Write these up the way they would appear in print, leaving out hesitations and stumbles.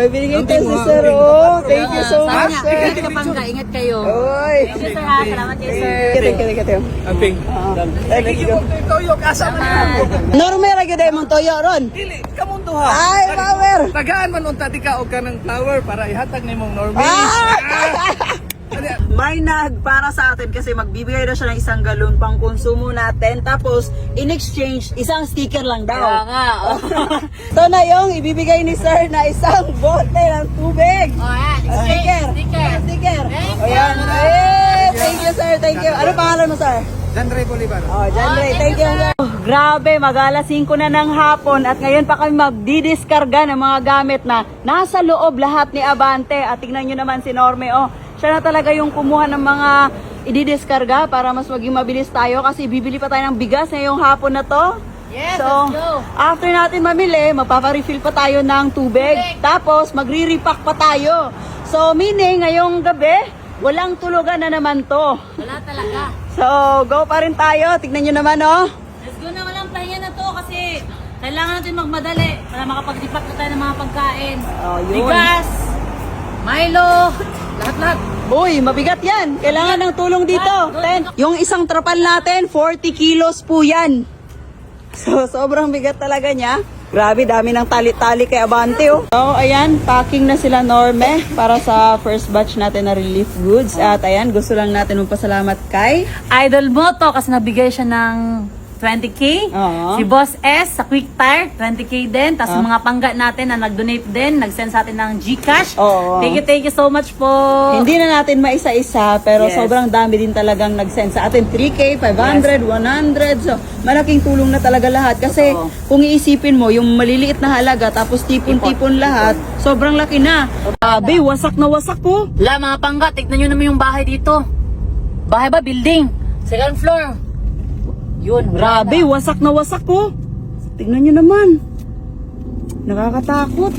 May binigay tayo si Sir. Oh, thank you so much, sir. Ingat ka Pangga, ingat kayo. Oy. Thank you sir ha, salamat kayo sir. Thank you. Amping. Thank you. Toyo, kasama na. Norme ra gyud ay mong toyo ron. Dili, kamundo ha. Ay, power. Tagaan man unta di ka og kanang flower para ihatag nimong Normie. May para sa atin kasi magbibigay na siya ng isang galon pang konsumo natin. Tapos, in exchange, isang sticker lang daw. Kaya nga. Ito na yung ibibigay ni sir na isang bote ng tubig. Oh, yan. Sticker. Sticker. O yan. Thank you, sir. Thank you. Ano pangalan mo, sir? John Ray Bolivar. Oh, John Ray. Thank you, sir. Grabe, mag-alas 5 na ng hapon at ngayon pa kami magdidiskarga ng mga gamit na nasa loob lahat ni Abante. At tignan nyo naman si Norme. Oh, siya na talaga yung kumuha ng mga ididiskarga para mas maging mabilis tayo kasi bibili pa tayo ng bigas ngayong hapon na to. Yes, So, let's go. after natin mamili, magpaparefill pa tayo ng tubig. Tapos, magre-repack pa tayo. So, meaning, ngayong gabi, walang tulugan na naman to. Wala talaga. So, go pa rin tayo. Tignan nyo naman, oh. Let's go na, walang pahinga na to kasi kailangan natin magmadali para makapag-repack na tayo ng mga pagkain. Oh, yun. Bigas, Milo, lahat-lahat. Uy, mabigat yan. Kailangan ng tulong dito. Yung isang trapal natin, 40 kilos po yan. So, sobrang bigat talaga niya. Grabe, dami ng tali-tali kay Abante, oh. So, ayan, packing na sila Norme para sa first batch natin na relief goods. At ayan, gusto lang natin magpasalamat kay Idol mo to kasi nabigay siya ng 20K. Oo. Si Boss S sa Quick Tire, 20K din. Tapos mga pangga natin na nag-donate din, nag-send sa atin ng GCash. Oo. Thank you so much po. Hindi na natin maisa-isa, pero Yes. sobrang dami din talagang nag-send sa atin. 3K, 500, 100. So, malaking tulong na talaga lahat. Kasi Totoo. kung iisipin mo, yung maliliit na halaga, tapos tipon-tipon lahat, sobrang laki na. Grabe, wasak na wasak po. Wala mga pangga, tignan nyo naman yung bahay dito. Bahay ba? Building. Second floor. Yun, Grabe, wasak na wasak po. Tignan nyo naman. Nakakatakot.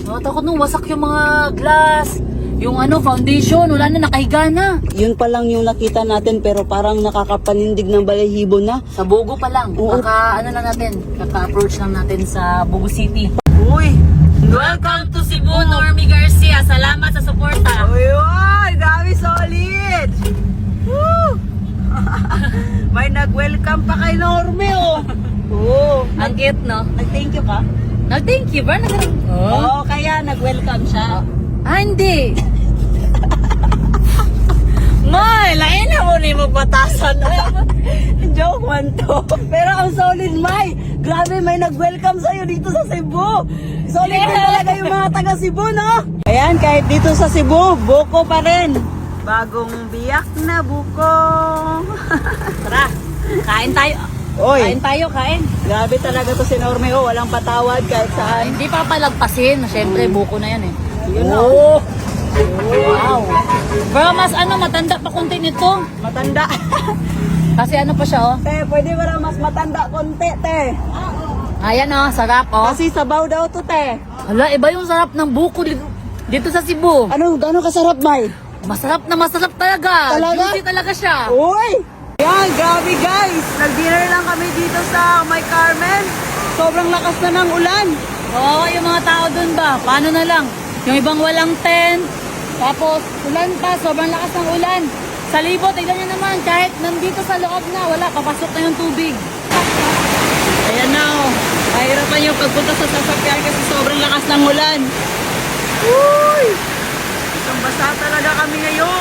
Nakatakot nung wasak yung mga glass. Yung foundation, wala na, nakahiga na. Yun pa lang yung nakita natin, pero parang nakakapanindig ng balahibo na. Sa Bogo pa lang. Oo. Kaka-approach lang natin sa Bogo City. Uy! Welcome to Cebu, Normie Garcia. Salamat sa suporta. Uy, uy! Dami solid! Woo! May nag-welcome pa kay Norme, oh! Oo. Ang cute, no? Nag-thank you ka? Nag-thank you ba? Oo, kaya nag-welcome siya. Hindi. May, lain na mo ni magpatasan. Joke man to. Pero ang solid, May. Grabe, may nag-welcome sa'yo dito sa Cebu. Solid na talaga yung mga taga Cebu, no? Ayan, kahit dito sa Cebu, buko pa rin. Bagong biyak na buko. Tara, kain tayo. Oy, Kain tayo, kain. grabe talaga to si Norme, oh. Walang patawad kahit saan. Hindi pa palagpasin. Siyempre, buko na yan eh. Yun, oh. Wow. Pero mas matanda pa konti nito. Matanda. Kasi pa siya, oh. Te, pwede ba na mas matanda konti, te? Ayan, oh, sarap, oh. Kasi sabaw daw to, te. Hala, iba yung sarap ng buko dito sa Cebu. Ano, gano'ng kasarap, May? Masarap talaga. Talaga? Juicy talaga siya. Uy! Yan, grabe guys! Nag-dinner lang kami dito sa May Carmen. Sobrang lakas na ng ulan. Oo, yung mga tao dun ba? Paano na lang? Yung ibang walang tent. Tapos, ulan pa. Sobrang lakas ng ulan. Sa libo, tignan nyo naman. Kahit nandito sa loob na, wala. Papasok na yung tubig. Ayan na oh. Mahirapan yung pagpunta sa sasakyan kasi sobrang lakas ng ulan. Uy! Isang basa talaga kami ngayon.